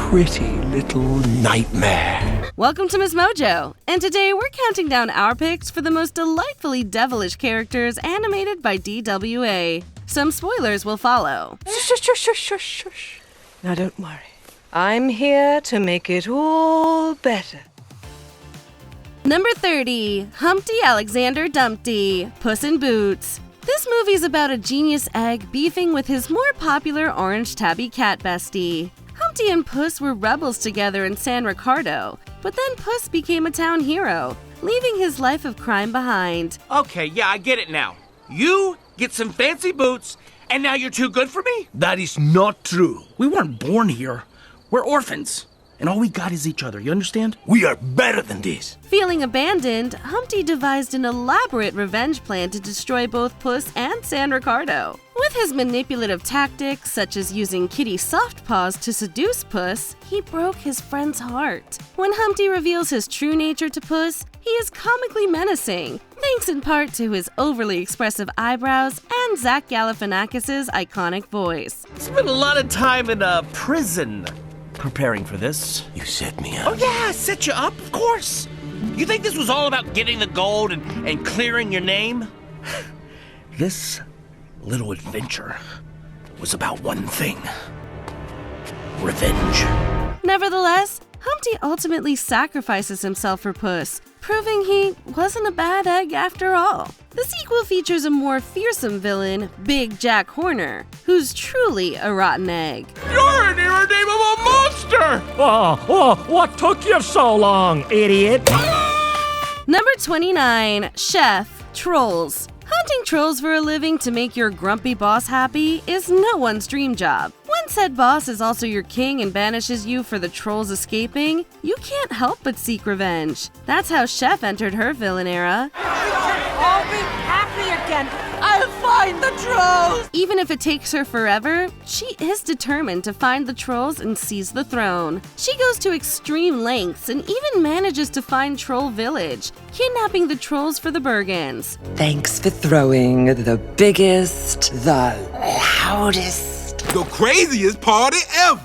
pretty little nightmare. Welcome to MsMojo, and today we're counting down our picks for the most delightfully devilish characters animated by DWA. Some spoilers will follow. Shush. Now don't worry. I'm here to make it all better. Number 30, Humpty Alexander Dumpty, Puss in Boots. This movie's about a genius egg beefing with his more popular orange tabby cat bestie. Humpty and Puss were rebels together in San Ricardo, but then Puss became a town hero, leaving his life of crime behind. Okay, yeah, I get it now. You get some fancy boots, and now you're too good for me? That is not true. We weren't born here. We're orphans. And all we got is each other, you understand? We are better than this. Feeling abandoned, Humpty devised an elaborate revenge plan to destroy both Puss and San Ricardo. With his manipulative tactics, such as using Kitty's soft paws to seduce Puss, he broke his friend's heart. When Humpty reveals his true nature to Puss, he is comically menacing, thanks in part to his overly expressive eyebrows and Zach Galifianakis' iconic voice. Spent a lot of time in a prison preparing for this. You set me up. Oh yeah, set you up, of course. You think this was all about getting the gold and clearing your name? This little adventure was about one thing. Revenge. Nevertheless, Humpty ultimately sacrifices himself for Puss, proving he wasn't a bad egg after all. The sequel features a more fearsome villain, Big Jack Horner, who's truly a rotten egg. You're an irredeemable monster! What took you so long, idiot? Number 29, Chef, Trolls. Hunting trolls for a living to make your grumpy boss happy is no one's dream job. When said boss is also your king and banishes you for the trolls escaping, you can't help but seek revenge. That's how Chef entered her villain era. I'll be happy again. I'll find the trolls. Even if it takes her forever, she is determined to find the trolls and seize the throne. She goes to extreme lengths and even manages to find Troll Village, kidnapping the trolls for the Bergens. Thanks for throwing the biggest, the loudest, The craziest party ever.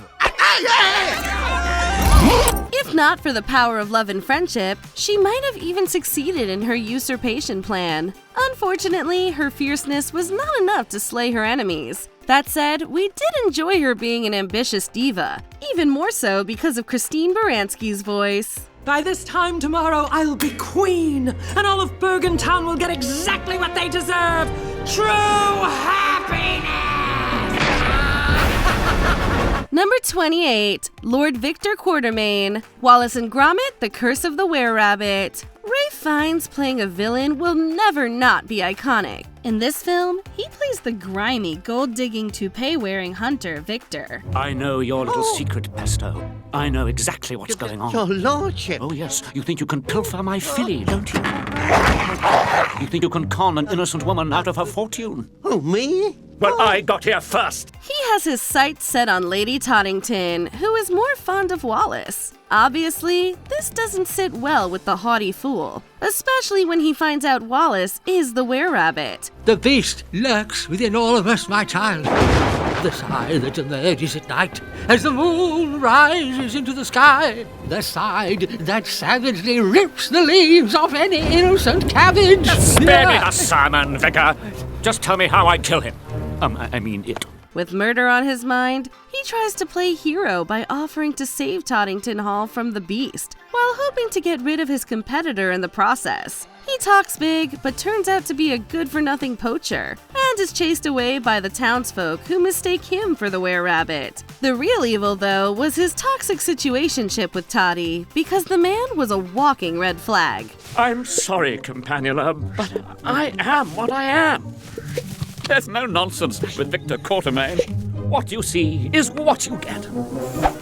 If not for the power of love and friendship, she might have even succeeded in her usurpation plan. Unfortunately, her fierceness was not enough to slay her enemies. That said, we did enjoy her being an ambitious diva, even more so because of Christine Baranski's voice. By this time tomorrow, I'll be queen, and all of Bergen Town will get exactly what they deserve. True happiness! Number 28, Lord Victor Quartermain, Wallace and Gromit, The Curse of the Were-Rabbit. Ray Fiennes playing a villain will never not be iconic. In this film, he plays the grimy, gold-digging, toupee-wearing hunter, Victor. I know your little secret, Pesto. I know exactly what's going on. Your lordship. Oh, yes. You think you can pilfer my filly, don't you? You think you can con an innocent woman out of her fortune? Oh, me? Well, I got here first. He has his sights set on Lady Toddington, who is more fond of Wallace. Obviously, this doesn't sit well with the haughty fool, especially when he finds out Wallace is the were-rabbit. The beast lurks within all of us, my child. The sigh that emerges at night as the moon rises into the sky. The side that savagely rips the leaves off any innocent cabbage. Spare me the sermon, Vicar. Just tell me how I kill him. I mean it. With murder on his mind, he tries to play hero by offering to save Toddington Hall from the beast, while hoping to get rid of his competitor in the process. He talks big, but turns out to be a good-for-nothing poacher, and is chased away by the townsfolk who mistake him for the were-rabbit. The real evil, though, was his toxic situationship with Toddy, because the man was a walking red flag. I'm sorry, Companiola, but I am what I am. There's no nonsense with Victor Quartermain. What you see is what you get.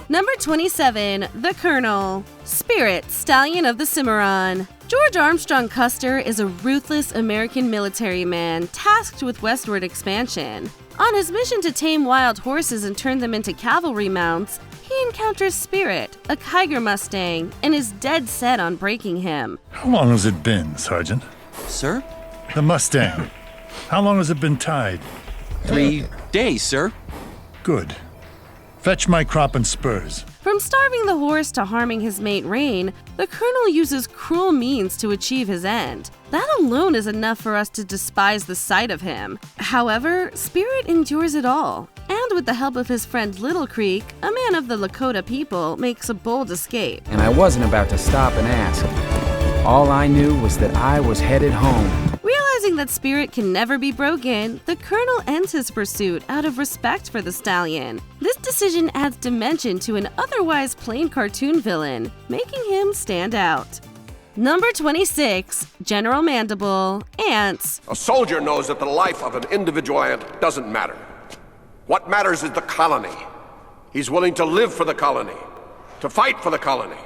Number 27, The Colonel. Spirit, Stallion of the Cimarron. George Armstrong Custer is a ruthless American military man tasked with westward expansion. On his mission to tame wild horses and turn them into cavalry mounts, he encounters Spirit, a Kiger Mustang, and is dead set on breaking him. How long has it been, Sergeant? Sir? The Mustang. How long has it been tied? 3 days, sir. Good. Fetch my crop and spurs. From starving the horse to harming his mate Rain, the Colonel uses cruel means to achieve his end. That alone is enough for us to despise the sight of him. However, Spirit endures it all, and with the help of his friend Little Creek, a man of the Lakota people, makes a bold escape. And I wasn't about to stop and ask. All I knew was that I was headed home. Realizing that Spirit can never be broken, the Colonel ends his pursuit out of respect for the stallion. This decision adds dimension to an otherwise plain cartoon villain, making him stand out. Number 26, General Mandible, Ants. A soldier knows that the life of an individual ant doesn't matter. What matters is the colony. He's willing to live for the colony, to fight for the colony,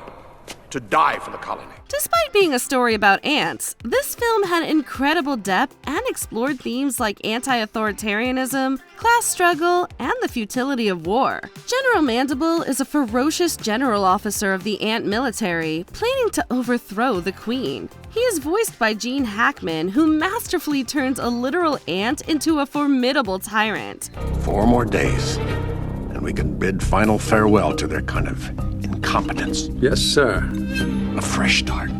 to die for the colony. Despite being a story about ants, this film had incredible depth and explored themes like anti-authoritarianism, class struggle, and the futility of war. General Mandible is a ferocious general officer of the ant military, planning to overthrow the queen. He is voiced by Gene Hackman, who masterfully turns a literal ant into a formidable tyrant. 4 more days, and we can bid final farewell to their kind of incompetence. Yes, sir. A fresh start.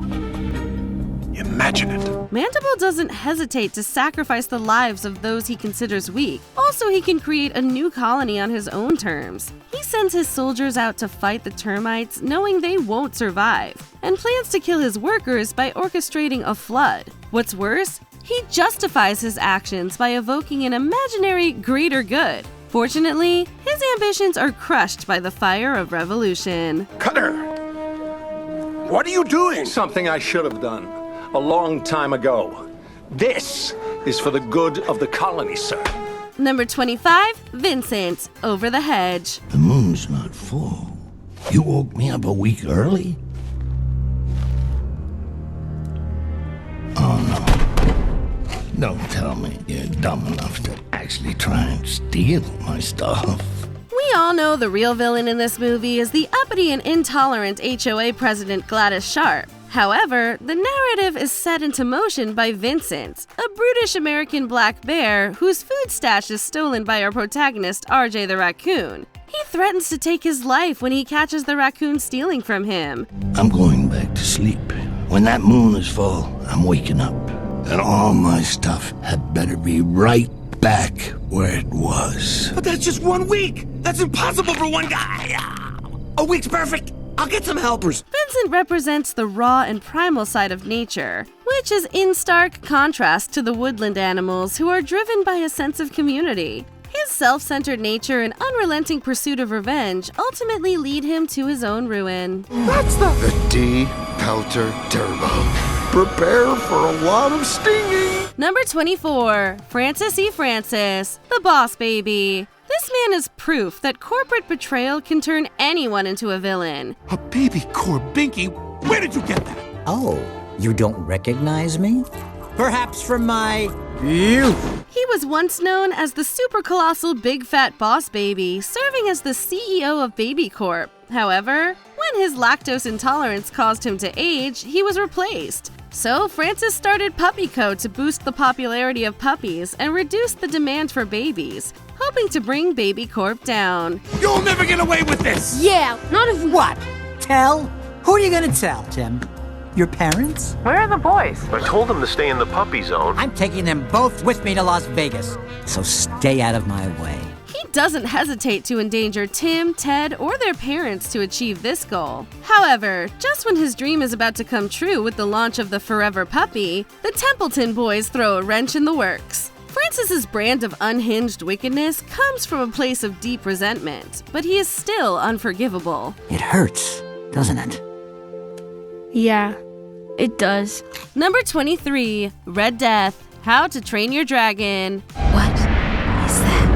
Imagine it. Mandible doesn't hesitate to sacrifice the lives of those he considers weak. Also, he can create a new colony on his own terms. He sends his soldiers out to fight the termites, knowing they won't survive, and plans to kill his workers by orchestrating a flood. What's worse, he justifies his actions by evoking an imaginary greater good. Fortunately, his ambitions are crushed by the fire of revolution. Cutter! What are you doing? Something I should have done a long time ago. This is for the good of the colony, sir. Number 25, Vincent, Over the Hedge. The moon's not full. You woke me up a week early? Oh no. Don't tell me you're dumb enough to actually try and steal my stuff. We all know the real villain in this movie is the uppity and intolerant HOA president Gladys Sharp. However, the narrative is set into motion by Vincent, a brutish American black bear whose food stash is stolen by our protagonist RJ the raccoon. He threatens to take his life when he catches the raccoon stealing from him. I'm going back to sleep. When that moon is full, I'm waking up. And all my stuff had better be right back where it was. But that's just 1 week. That's impossible for one guy. A week's perfect. I'll get some helpers. Vincent represents the raw and primal side of nature, which is in stark contrast to the woodland animals who are driven by a sense of community. His self-centered nature and unrelenting pursuit of revenge ultimately lead him to his own ruin. That's the D-Pelter Turbo. Prepare for a lot of stinging. Number 24, Francis E. Francis, the Boss Baby. This man is proof that corporate betrayal can turn anyone into a villain. A baby Corbinky? Where did you get that? Oh, you don't recognize me? Perhaps from my youth. He was once known as the super colossal big fat boss baby, serving as the CEO of Baby Corp. However, when his lactose intolerance caused him to age, he was replaced. So Francis started Puppy Co. to boost the popularity of puppies and reduce the demand for babies, hoping to bring Baby Corp down. You'll never get away with this! Yeah, not if we... What? Tell? Who are you gonna tell, Tim? Your parents? Where are the boys? I told them to stay in the puppy zone. I'm taking them both with me to Las Vegas. So stay out of my way. He doesn't hesitate to endanger Tim, Ted, or their parents to achieve this goal. However, just when his dream is about to come true with the launch of the Forever Puppy, the Templeton boys throw a wrench in the works. Francis's brand of unhinged wickedness comes from a place of deep resentment, but he is still unforgivable. It hurts, doesn't it? Yeah, it does. Number 23, Red Death, How to Train Your Dragon. What is that?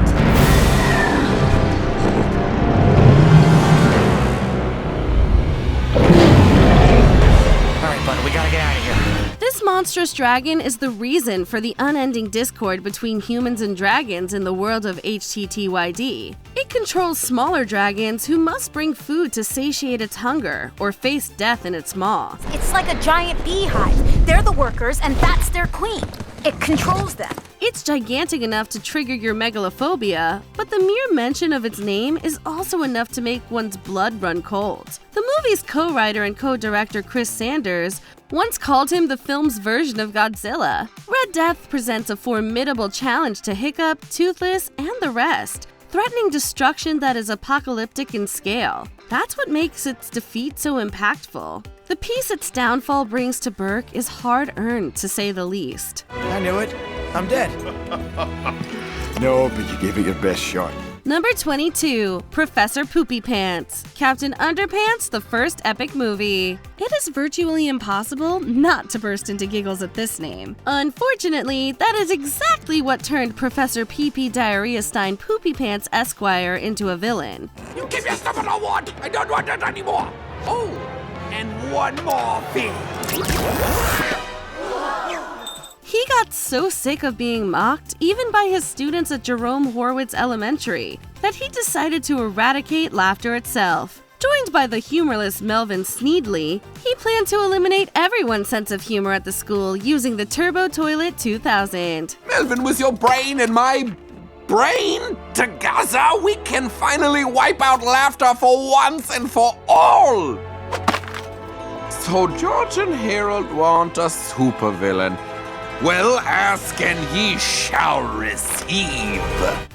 All right, bud, we gotta get out of here. This monstrous dragon is the reason for the unending discord between humans and dragons in the world of HTTYD. It controls smaller dragons who must bring food to satiate its hunger or face death in its maw. It's like a giant beehive. They're the workers, and that's their queen. It controls them. It's gigantic enough to trigger your megalophobia, but the mere mention of its name is also enough to make one's blood run cold. The movie's co-writer and co-director Chris Sanders once called him the film's version of Godzilla. Red Death presents a formidable challenge to Hiccup, Toothless, and the rest, threatening destruction that is apocalyptic in scale. That's what makes its defeat so impactful. The peace its downfall brings to Burke is hard-earned, to say the least. I knew it. I'm dead. No, but you gave it your best shot. Number 22, Professor Poopy Pants, Captain Underpants, the first epic movie. It is virtually impossible not to burst into giggles at this name. Unfortunately, that is exactly what turned Professor P.P. Diarrhea Stein Poopy Pants Esquire into a villain. You give me stuff what I want! I don't want it anymore! Oh, and one more thing. He got so sick of being mocked, even by his students at Jerome Horwitz Elementary, that he decided to eradicate laughter itself. Joined by the humorless Melvin Sneedley, he planned to eliminate everyone's sense of humor at the school using the Turbo Toilet 2000. Melvin, with your brain and my brain together, we can finally wipe out laughter for once and for all! So George and Harold want a supervillain. Well, ask and ye shall receive.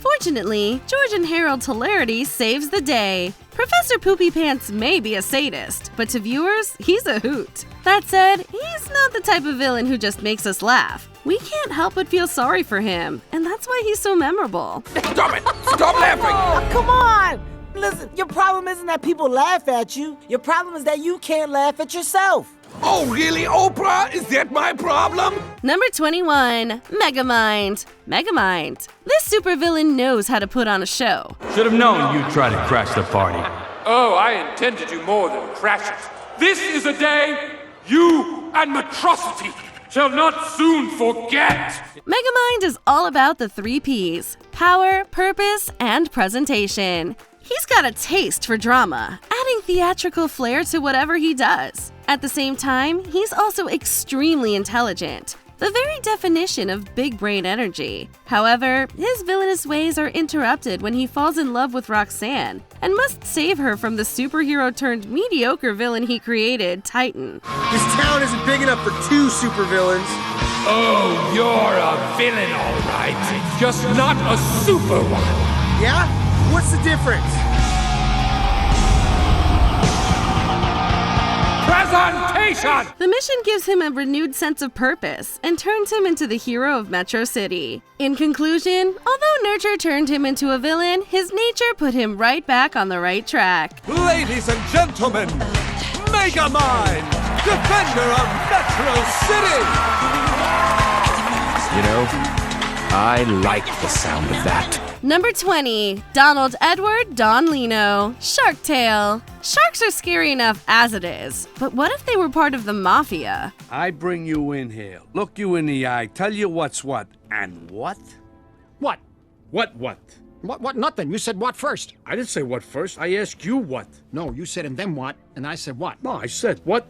Fortunately, George and Harold's hilarity saves the day. Professor Poopy Pants may be a sadist, but to viewers, he's a hoot. That said, he's not the type of villain who just makes us laugh. We can't help but feel sorry for him, and that's why he's so memorable. Stop it! Stop laughing! Oh, come on! Listen, your problem isn't that people laugh at you. Your problem is that you can't laugh at yourself. Oh, really, Oprah? Is that my problem? Number 21, Megamind. Megamind. This supervillain knows how to put on a show. Should have known you'd try to crash the party. Oh, I intend to do more than crash it. This is a day you and Matrosity shall not soon forget. Megamind is all about the 3 Ps: power, purpose, and presentation. He's got a taste for drama, adding theatrical flair to whatever he does. At the same time, he's also extremely intelligent, the very definition of big brain energy. However, his villainous ways are interrupted when he falls in love with Roxanne and must save her from the superhero-turned-mediocre villain he created, Titan. This town isn't big enough for 2 supervillains. Oh, you're a villain, all right. Just not a super one. Yeah? What's the difference? Presentation! The mission gives him a renewed sense of purpose and turns him into the hero of Metro City. In conclusion, although nurture turned him into a villain, his nature put him right back on the right track. Ladies and gentlemen, Megamind, defender of Metro City! You know, I like the sound of that. Number 20, Donald Edward Don Lino, Shark Tale. Sharks are scary enough as it is, but what if they were part of the mafia? I bring you in here, look you in the eye, tell you what's what, and what? What? What? What? Nothing. You said what first? I didn't say what first, I asked you what. No, you said and then what, and I said what? No, I said what?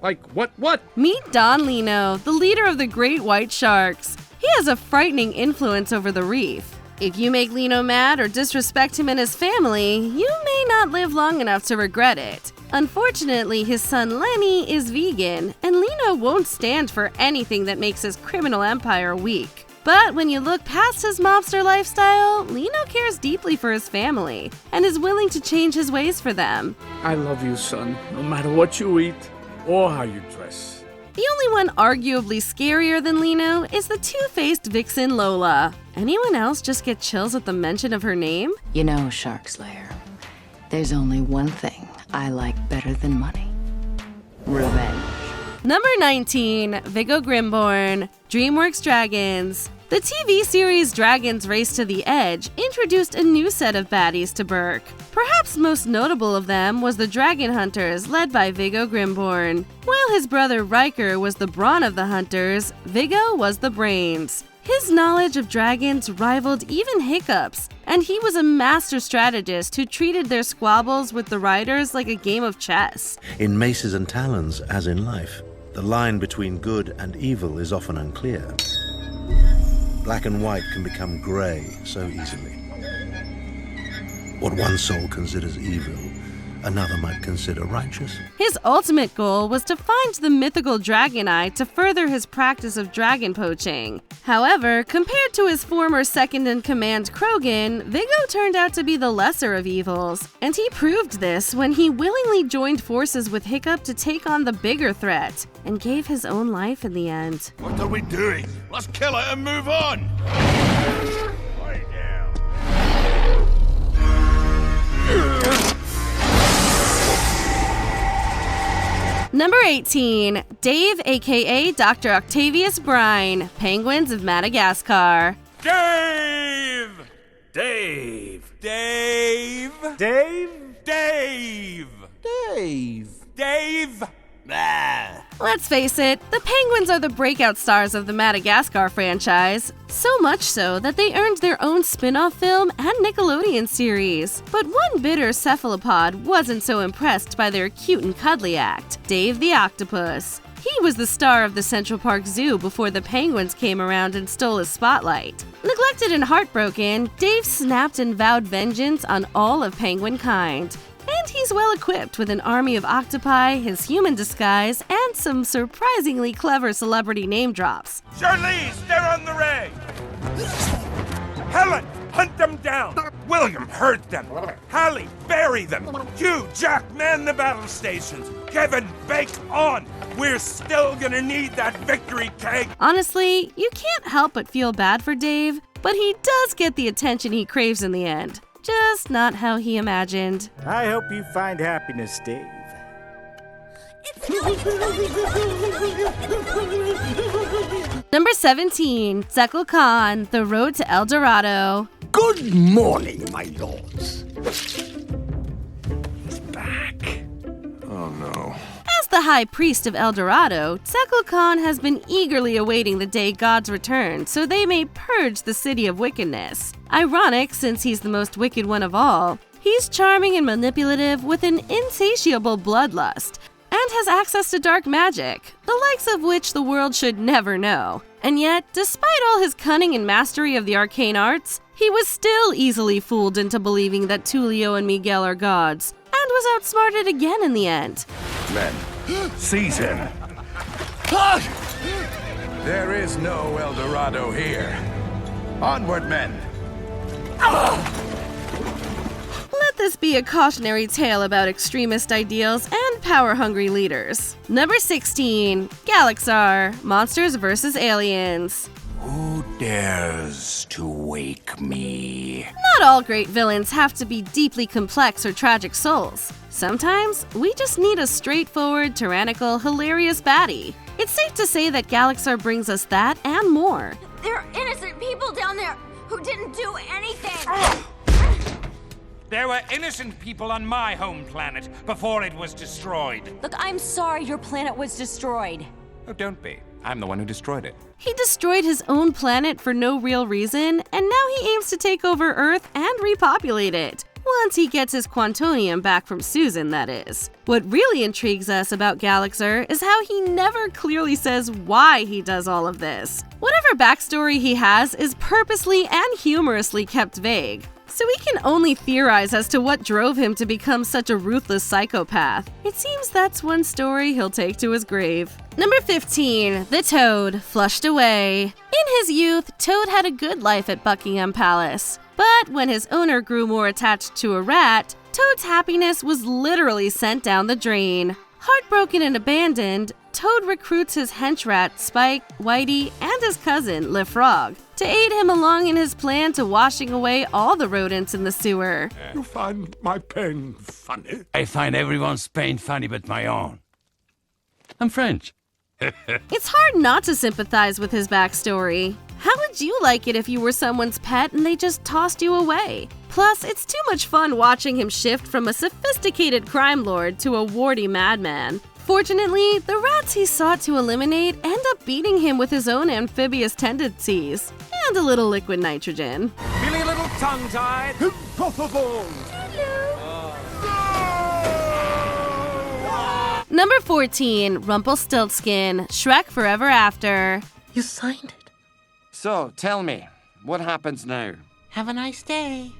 Like what? Meet Don Lino, the leader of the Great White Sharks. He has a frightening influence over the reef. If you make Lino mad or disrespect him and his family, you may not live long enough to regret it. Unfortunately, his son Lenny is vegan, and Lino won't stand for anything that makes his criminal empire weak. But when you look past his mobster lifestyle, Lino cares deeply for his family and is willing to change his ways for them. I love you, son, no matter what you eat or how you dress. The only one arguably scarier than Lino is the two-faced vixen Lola. Anyone else just get chills at the mention of her name? You know, Shark Slayer, there's only one thing I like better than money. Revenge. Number 19, Viggo Grimborn, DreamWorks Dragons. The TV series Dragons Race to the Edge introduced a new set of baddies to Burke. Perhaps most notable of them was the Dragon Hunters, led by Viggo Grimborn. While his brother Riker was the brawn of the hunters, Viggo was the brains. His knowledge of dragons rivaled even Hiccup's, and he was a master strategist who treated their squabbles with the riders like a game of chess. In maces and talons, as in life, the line between good and evil is often unclear. Black and white can become grey so easily. What one soul considers evil, another might consider righteous. His ultimate goal was to find the mythical dragon eye to further his practice of dragon poaching. However, compared to his former second-in-command Krogan, Viggo turned out to be the lesser of evils, and he proved this when he willingly joined forces with Hiccup to take on the bigger threat, and gave his own life in the end. What are we doing? Let's kill it and move on! Lie down. Number 18, Dave aka Dr. Octavius Brine, Penguins of Madagascar. Dave! Dave! Dave! Dave! Dave! Dave! Dave! Ah. Let's face it, the Penguins are the breakout stars of the Madagascar franchise, so much so that they earned their own spin-off film and Nickelodeon series. But one bitter cephalopod wasn't so impressed by their cute and cuddly act, Dave the Octopus. He was the star of the Central Park Zoo before the Penguins came around and stole his spotlight. Neglected and heartbroken, Dave snapped and vowed vengeance on all of penguin kind. And he's well equipped with an army of octopi, his human disguise, and some surprisingly clever celebrity name drops. Charlize, they're on the ray! Helen, hunt them down! William, hurt them! Hallie, bury them! Hugh, Jack, man the battle stations! Kevin, bake on! We're still gonna need that victory cake! Honestly, you can't help but feel bad for Dave, but he does get the attention he craves in the end. Just not how he imagined. I hope you find happiness, Dave. Number 17, Tzekel-Kan, The Road to El Dorado. Good morning, my lords. He's back. Oh no. As the High Priest of El Dorado, Tzekel-Kan has been eagerly awaiting the day gods return so they may purge the city of wickedness. Ironic, since he's the most wicked one of all, he's charming and manipulative with an insatiable bloodlust, and has access to dark magic, the likes of which the world should never know. And yet, despite all his cunning and mastery of the arcane arts, he was still easily fooled into believing that Tulio and Miguel are gods, and was outsmarted again in the end. Men, seize him. There is no El Dorado here. Onward, men. Let this be a cautionary tale about extremist ideals and power-hungry leaders. Number 16, Galaxar, Monsters vs. Aliens. Who dares to wake me? Not all great villains have to be deeply complex or tragic souls. Sometimes, we just need a straightforward, tyrannical, hilarious baddie. It's safe to say that Galaxar brings us that and more. There are innocent people down there who didn't do anything! There were innocent people on my home planet before it was destroyed. Look, I'm sorry your planet was destroyed. Oh, don't be. I'm the one who destroyed it. He destroyed his own planet for no real reason, and now he aims to take over Earth and repopulate it. Once he gets his Quantonium back from Susan, that is. What really intrigues us about Galaxar is how he never clearly says why he does all of this. Whatever backstory he has is purposely and humorously kept vague, so we can only theorize as to what drove him to become such a ruthless psychopath. It seems that's one story he'll take to his grave. Number 15, the Toad, flushed away. In his youth, Toad had a good life at Buckingham Palace. But when his owner grew more attached to a rat, Toad's happiness was literally sent down the drain. Heartbroken and abandoned, Toad recruits his hench rat, Spike, Whitey, and his cousin, Le Frog, to aid him along in his plan to washing away all the rodents in the sewer. You find my pain funny? I find everyone's pain funny but my own. I'm French. It's hard not to sympathize with his backstory. How would you like it if you were someone's pet and they just tossed you away? Plus, it's too much fun watching him shift from a sophisticated crime lord to a warty madman. Fortunately, the rats he sought to eliminate end up beating him with his own amphibious tendencies, and a little liquid nitrogen. Feeling a little tongue-tied? Impossible! Number 14, Rumpelstiltskin, Shrek Forever After. You signed it. So, tell me, what happens now? Have a nice day.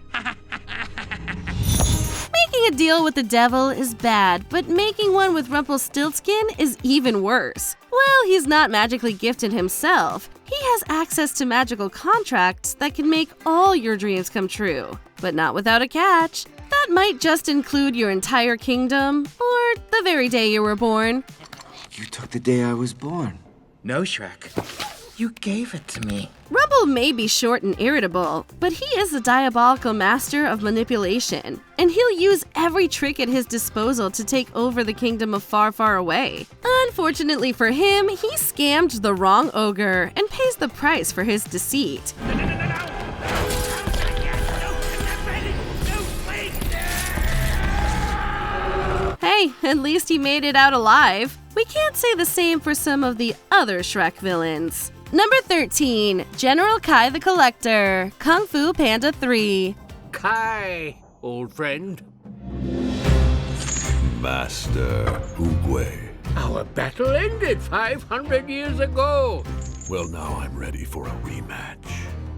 Making a deal with the devil is bad, but making one with Rumpelstiltskin is even worse. Well, he's not magically gifted himself. He has access to magical contracts that can make all your dreams come true. But not without a catch. That might just include your entire kingdom, or the very day you were born. You took the day I was born. No, Shrek. You gave it to me. Rumple may be short and irritable, but he is the diabolical master of manipulation, and he'll use every trick at his disposal to take over the kingdom of Far, Far Away. Unfortunately for him, he scammed the wrong ogre and pays the price for his deceit. Hey, at least he made it out alive. We can't say the same for some of the other Shrek villains. Number 13, General Kai the Collector, Kung Fu Panda 3. Kai, old friend. Master Oogway. Our battle ended 500 years ago. Well, now I'm ready for a rematch.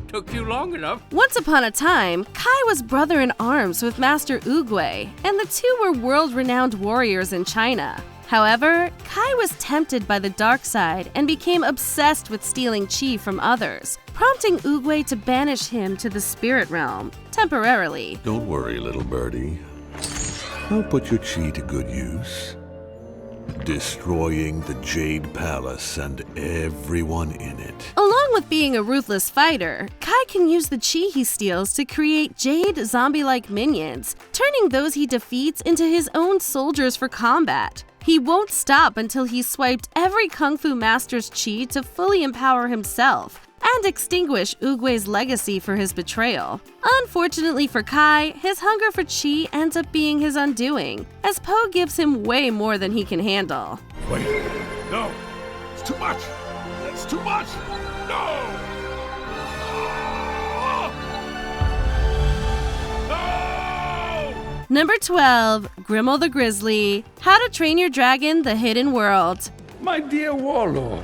Took you long enough. Once upon a time, Kai was brother in arms with Master Oogway, and the two were world-renowned warriors in China. However, Kai was tempted by the dark side and became obsessed with stealing chi from others, prompting Oogway to banish him to the spirit realm, temporarily. Don't worry, little birdie. I'll put your chi to good use. Destroying the Jade Palace and everyone in it. Along with being a ruthless fighter, Kai can use the chi he steals to create jade zombie-like minions, turning those he defeats into his own soldiers for combat. He won't stop until he's swiped every Kung Fu master's chi to fully empower himself and extinguish Oogway's legacy for his betrayal. Unfortunately for Kai, his hunger for chi ends up being his undoing, as Po gives him way more than he can handle. Wait, no, it's too much. That's too much. No! Number 12, Grimmel the Grizzly, How to Train Your Dragon, The Hidden World. My dear warlord,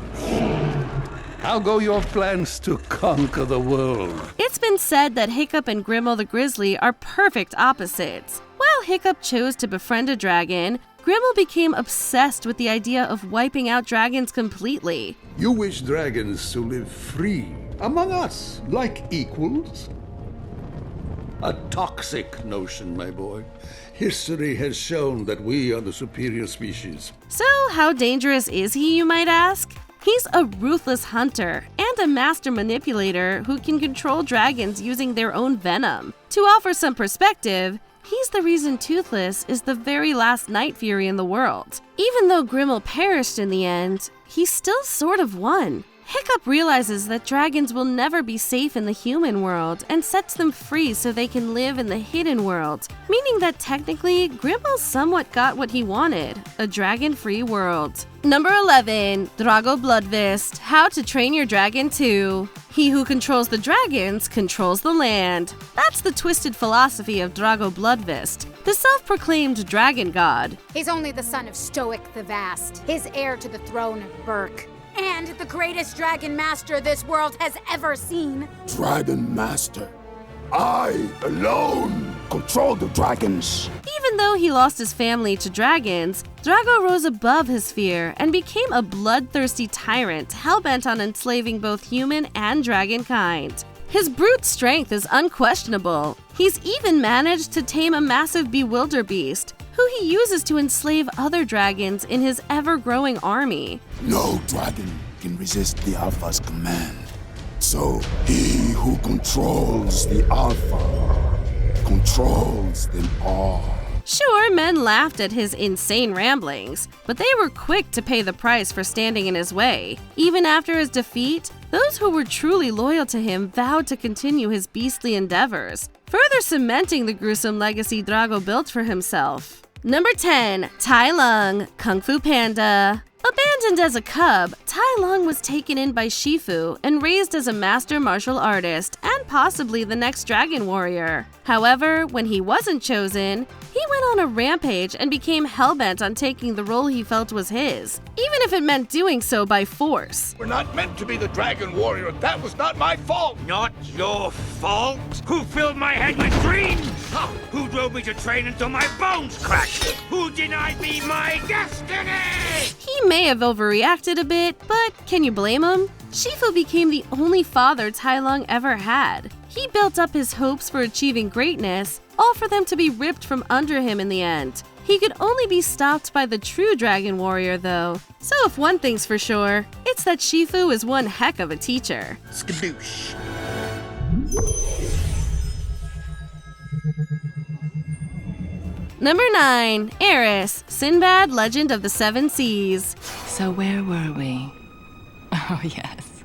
how go your plans to conquer the world? It's been said that Hiccup and Grimmel the Grizzly are perfect opposites. While Hiccup chose to befriend a dragon, Grimmel became obsessed with the idea of wiping out dragons completely. You wish dragons to live free among us, like equals? A toxic notion, my boy. History has shown that we are the superior species. So, how dangerous is he, you might ask? He's a ruthless hunter and a master manipulator who can control dragons using their own venom. To offer some perspective, he's the reason Toothless is the very last Night Fury in the world. Even though Grimmel perished in the end, he still sort of won. Hiccup realizes that dragons will never be safe in the human world and sets them free so they can live in the hidden world, meaning that technically, Grimmel somewhat got what he wanted, a dragon-free world. Number 11, Drago Bloodfist, How to Train Your Dragon 2. He who controls the dragons controls the land. That's the twisted philosophy of Drago Bloodfist, the self-proclaimed dragon god. He's only the son of Stoic the Vast, his heir to the throne of Berk, and the greatest dragon master this world has ever seen. Dragon Master. I alone control the dragons. Even though he lost his family to dragons, Drago rose above his fear and became a bloodthirsty tyrant hell-bent on enslaving both human and dragon kind. His brute strength is unquestionable. He's even managed to tame a massive bewilderbeast, who he uses to enslave other dragons in his ever-growing army. No dragon can resist the Alpha's command. So he who controls the Alpha controls them all. Sure, men laughed at his insane ramblings, but they were quick to pay the price for standing in his way. Even after his defeat, those who were truly loyal to him vowed to continue his beastly endeavors, further cementing the gruesome legacy Drago built for himself. Number 10, Tai Lung, Kung Fu Panda. Abandoned as a cub, Tai Lung was taken in by Shifu and raised as a master martial artist and possibly the next dragon warrior. However, when he wasn't chosen, he He went on a rampage and became hellbent on taking the role he felt was his, even if it meant doing so by force. We're not meant to be the dragon warrior. That was not my fault. Not your fault? Who filled my head with dreams? Who drove me to train until my bones cracked? Who denied me my destiny? He may have overreacted a bit, but can you blame him? Shifu became the only father Tai Lung ever had. He built up his hopes for achieving greatness, all for them to be ripped from under him in the end. He could only be stopped by the true dragon warrior though. So if one thing's for sure, it's that Shifu is one heck of a teacher. Skadoosh. Number 9. Eris, Sinbad, Legend of the Seven Seas. So where were we? Oh, yes.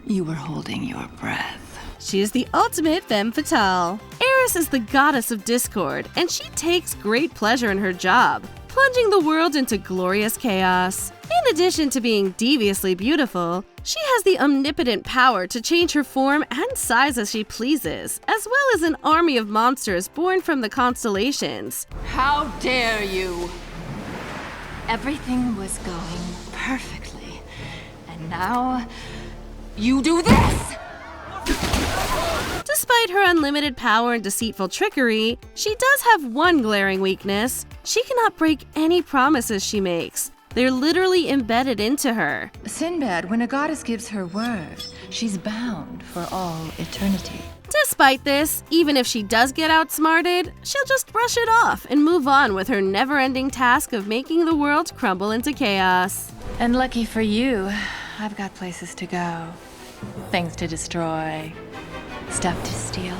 You were holding your breath. She is the ultimate femme fatale. Eris is the goddess of discord, and she takes great pleasure in her job, plunging the world into glorious chaos. In addition to being deviously beautiful, she has the omnipotent power to change her form and size as she pleases, as well as an army of monsters born from the constellations. How dare you! Everything was going perfectly, and now you do this! Despite her unlimited power and deceitful trickery, she does have one glaring weakness. She cannot break any promises she makes. They're literally embedded into her. Sinbad, when a goddess gives her word, she's bound for all eternity. Despite this, even if she does get outsmarted, she'll just brush it off and move on with her never-ending task of making the world crumble into chaos. And lucky for you, I've got places to go, things to destroy, stuff to steal.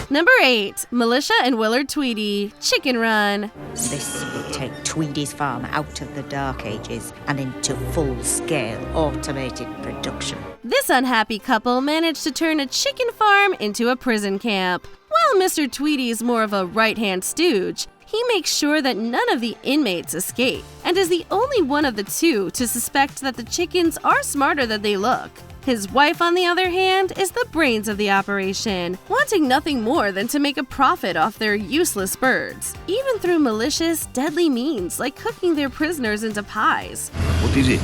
Number 8. Militia and Willard Tweedy, Chicken Run. This will take Tweedy's farm out of the Dark Ages and into full-scale automated production. This unhappy couple managed to turn a chicken farm into a prison camp. While Mr. Tweedy is more of a right-hand stooge, he makes sure that none of the inmates escape, and is the only one of the two to suspect that the chickens are smarter than they look. His wife, on the other hand, is the brains of the operation, wanting nothing more than to make a profit off their useless birds, even through malicious, deadly means like cooking their prisoners into pies. What is it?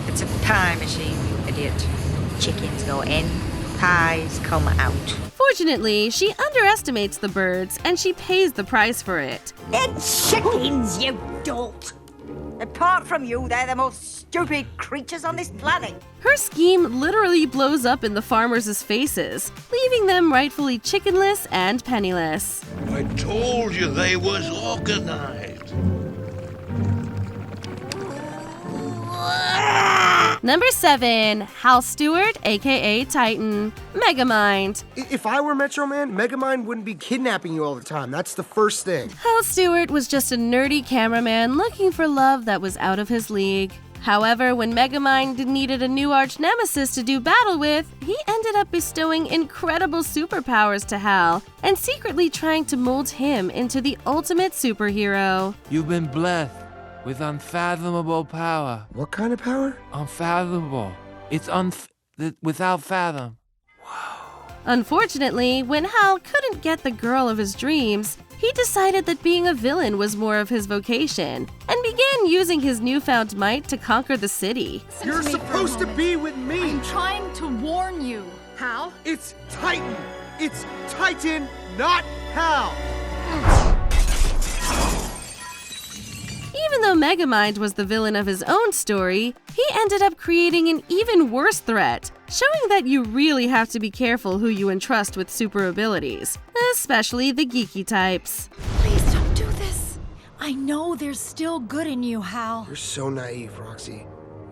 It's a pie machine, you idiot. Chickens go in, pies come out. Fortunately, she underestimates the birds, and she pays the price for it. It's chickens, you dolt! Apart from you, they're the most stupid creatures on this planet. Her scheme literally blows up in the farmers' faces, leaving them rightfully chickenless and penniless. I told you they was organized. Number 7. Hal Stewart, aka Titan, Megamind. If I were Metro Man, Megamind wouldn't be kidnapping you all the time. That's the first thing. Hal Stewart was just a nerdy cameraman looking for love that was out of his league. However, when Megamind needed a new arch-nemesis to do battle with, he ended up bestowing incredible superpowers to Hal and secretly trying to mold him into the ultimate superhero. You've been blessed with unfathomable power. What kind of power? Unfathomable. It's without fathom. Unfortunately, when Hal couldn't get the girl of his dreams, he decided that being a villain was more of his vocation, and began using his newfound might to conquer the city. You're supposed to be with me! I'm trying to warn you. Hal? It's Titan! It's Titan, not Hal! Even though Megamind was the villain of his own story, he ended up creating an even worse threat, showing that you really have to be careful who you entrust with super abilities, especially the geeky types. Please don't do this. I know there's still good in you, Hal. You're so naive, Roxy.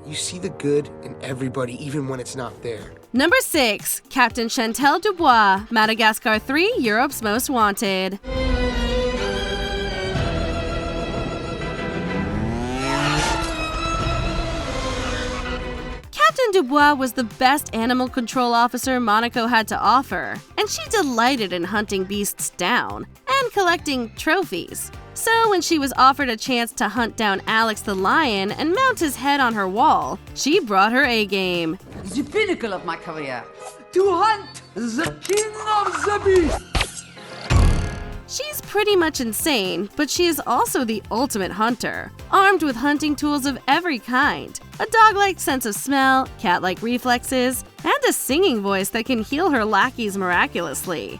You see the good in everybody, even when it's not there. Number 6. Captain Chantel DuBois, Madagascar 3, Europe's Most Wanted. Captain DuBois was the best animal control officer Monaco had to offer, and she delighted in hunting beasts down and collecting trophies. So when she was offered a chance to hunt down Alex the lion and mount his head on her wall, she brought her A-game. The pinnacle of my career, to hunt the king of the beasts. She's pretty much insane, but she is also the ultimate hunter, armed with hunting tools of every kind, a dog-like sense of smell, cat-like reflexes, and a singing voice that can heal her lackeys miraculously.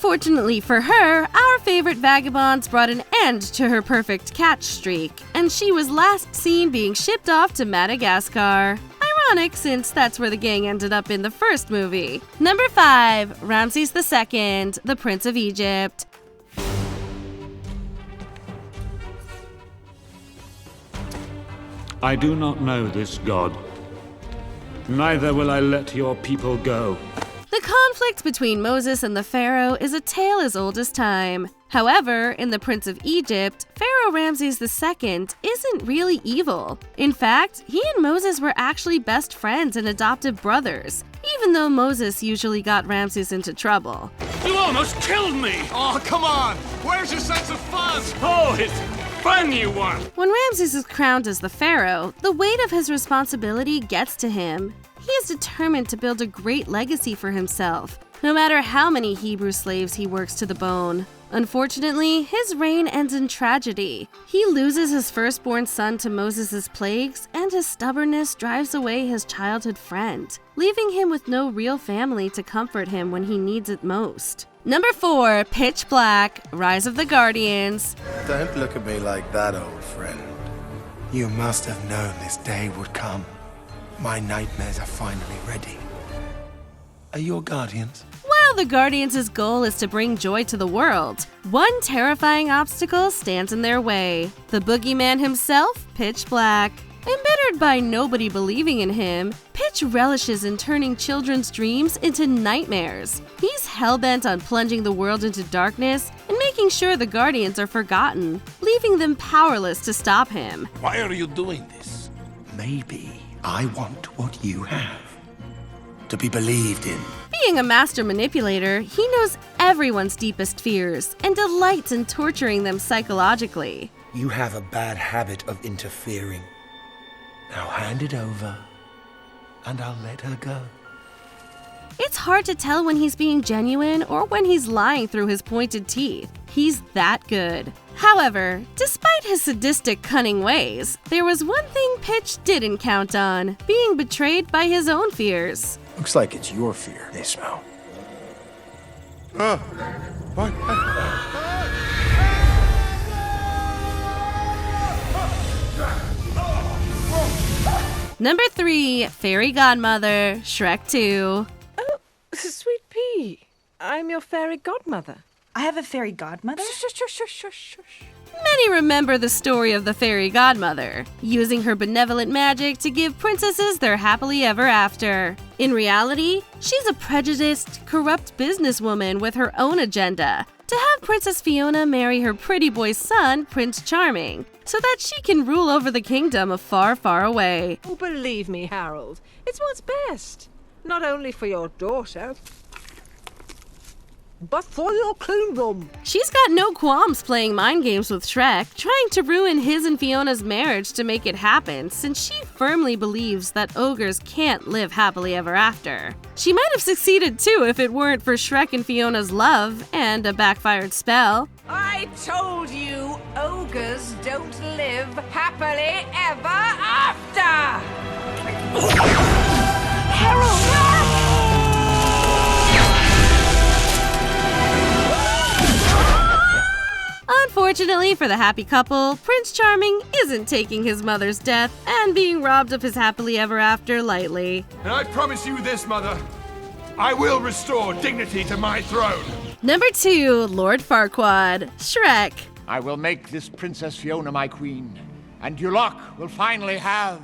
Unfortunately for her, our favorite vagabonds brought an end to her perfect catch streak, and she was last seen being shipped off to Madagascar. Ironic, since that's where the gang ended up in the first movie. Number 5, Ramses II, the Prince of Egypt. I do not know this god. Neither will I let your people go. The conflict between Moses and the Pharaoh is a tale as old as time. However, in The Prince of Egypt, Pharaoh Ramses II isn't really evil. In fact, he and Moses were actually best friends and adoptive brothers, even though Moses usually got Ramses into trouble. You almost killed me! Oh, come on! Where's your sense of fun? Oh, it's fun you want! When Ramses is crowned as the Pharaoh, the weight of his responsibility gets to him. He is determined to build a great legacy for himself, no matter how many Hebrew slaves he works to the bone. Unfortunately, his reign ends in tragedy. He loses his firstborn son to Moses' plagues, and his stubbornness drives away his childhood friend, leaving him with no real family to comfort him when he needs it most. Number 4, Pitch Black, Rise of the Guardians. Don't look at me like that, old friend. You must have known this day would come. My nightmares are finally ready. Are your guardians? While the Guardians' goal is to bring joy to the world, one terrifying obstacle stands in their way. The boogeyman himself, Pitch Black. Embittered by nobody believing in him, Pitch relishes in turning children's dreams into nightmares. He's hell-bent on plunging the world into darkness and making sure the Guardians are forgotten, leaving them powerless to stop him. Why are you doing this? Maybe I want what you have. To be believed in. Being a master manipulator, he knows everyone's deepest fears and delights in torturing them psychologically. You have a bad habit of interfering. Now hand it over, and I'll let her go. It's hard to tell when he's being genuine or when he's lying through his pointed teeth. He's that good. However, despite his sadistic, cunning ways, there was one thing Pitch didn't count on: being betrayed by his own fears. Looks like it's your fear, Ismo. What? Number 3, Fairy Godmother, Shrek 2. Oh, Sweet Pea, I'm your fairy godmother. I have a fairy godmother? Shush. Many remember the story of the Fairy Godmother, using her benevolent magic to give princesses their happily ever after. In reality, she's a prejudiced, corrupt businesswoman with her own agenda, to have Princess Fiona marry her pretty boy's son, Prince Charming, so that she can rule over the kingdom of far, far away. Oh, believe me, Harold, it's what's best. Not only for your daughter, but for your kingdom. She's got no qualms playing mind games with Shrek, trying to ruin his and Fiona's marriage to make it happen, since she firmly believes that ogres can't live happily ever after. She might have succeeded too if it weren't for Shrek and Fiona's love and a backfired spell. I told you, ogres don't live happily ever after! Harold! Unfortunately for the happy couple, Prince Charming isn't taking his mother's death and being robbed of his happily ever after lightly. And I promise you this, Mother. I will restore dignity to my throne. Number 2, Lord Farquaad, Shrek. I will make this Princess Fiona my queen, and Yulok will finally have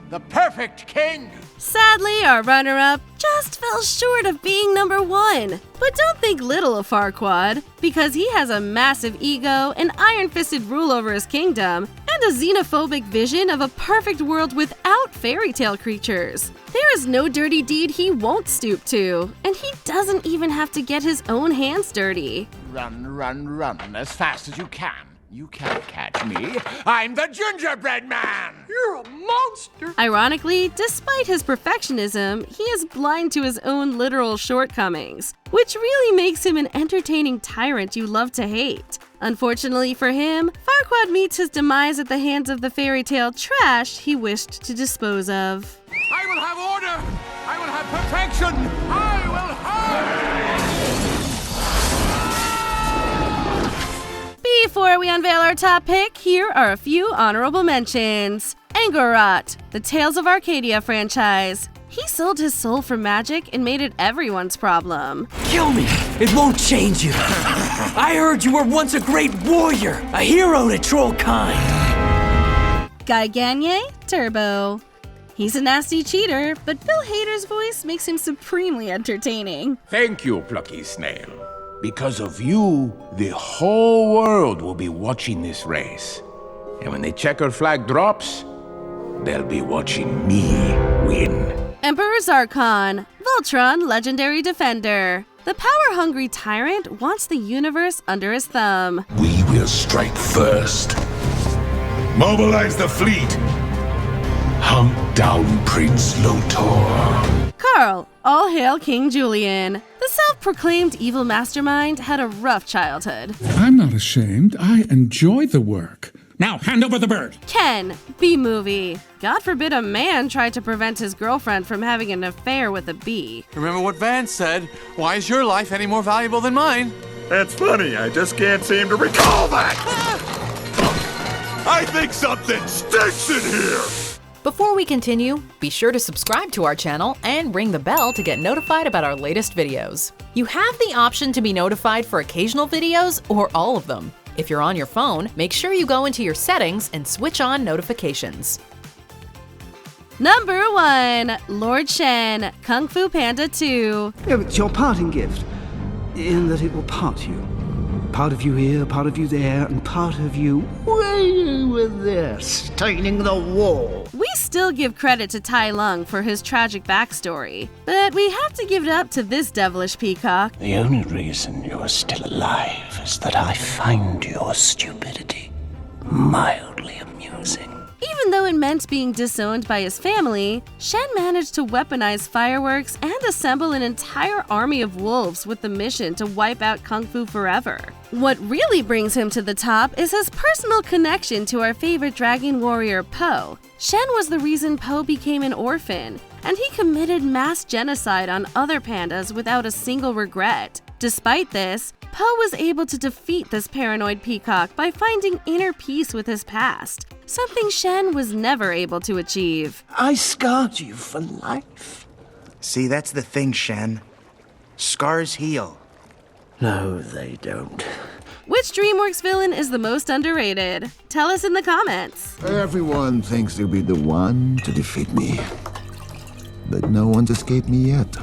the perfect king. Sadly, our runner-up just fell short of being number 1. But don't think little of Farquaad, because he has a massive ego, an iron-fisted rule over his kingdom, and a xenophobic vision of a perfect world without fairy tale creatures. There is no dirty deed he won't stoop to, and he doesn't even have to get his own hands dirty. Run as fast as you can. You can't catch me. I'm the gingerbread man! You're a monster! Ironically, despite his perfectionism, he is blind to his own literal shortcomings, which really makes him an entertaining tyrant you love to hate. Unfortunately for him, Farquaad meets his demise at the hands of the fairy tale trash he wished to dispose of. I will have order! I will have perfection! I will have... Before we unveil our top pick, here are a few honorable mentions. Angorot, the Tales of Arcadia franchise. He sold his soul for magic and made it everyone's problem. Kill me! It won't change you! I heard you were once a great warrior, a hero to Trollkind! Guy Gagné, Turbo. He's a nasty cheater, but Bill Hader's voice makes him supremely entertaining. Thank you, Plucky Snail. Because of you, the whole world will be watching this race. And when the checker flag drops, they'll be watching me win. Emperor Zarkon, Voltron Legendary Defender. The power-hungry tyrant wants the universe under his thumb. We will strike first. Mobilize the fleet. Hunt down Prince Lotor. Carl, all hail King Julian. The self-proclaimed evil mastermind had a rough childhood. I'm not ashamed. I enjoy the work. Now, hand over the bird. Ken, B-movie. God forbid a man tried to prevent his girlfriend from having an affair with a bee. Remember what Vance said? Why is your life any more valuable than mine? That's funny, I just can't seem to recall that! I think something stinks in here! Before we continue, be sure to subscribe to our channel and ring the bell to get notified about our latest videos. You have the option to be notified for occasional videos or all of them. If you're on your phone, make sure you go into your settings and switch on notifications. Number 1, Lord Shen, Kung Fu Panda 2. It's your parting gift, in that it will part you. Part of you here, part of you there, and part of you way over there, staining the wall. We still give credit to Tai Lung for his tragic backstory, but we have to give it up to this devilish peacock. The only reason you're still alive is that I find your stupidity mildly amusing. Even though it meant being disowned by his family, Shen managed to weaponize fireworks and assemble an entire army of wolves with the mission to wipe out Kung Fu forever. What really brings him to the top is his personal connection to our favorite dragon warrior, Po. Shen was the reason Po became an orphan, and he committed mass genocide on other pandas without a single regret. Despite this, Po was able to defeat this paranoid peacock by finding inner peace with his past, something Shen was never able to achieve. I scarred you for life. See, that's the thing, Shen. Scars heal. No, they don't. Which DreamWorks villain is the most underrated? Tell us in the comments. Everyone thinks they'll be the one to defeat me. But no one's escaped me yet.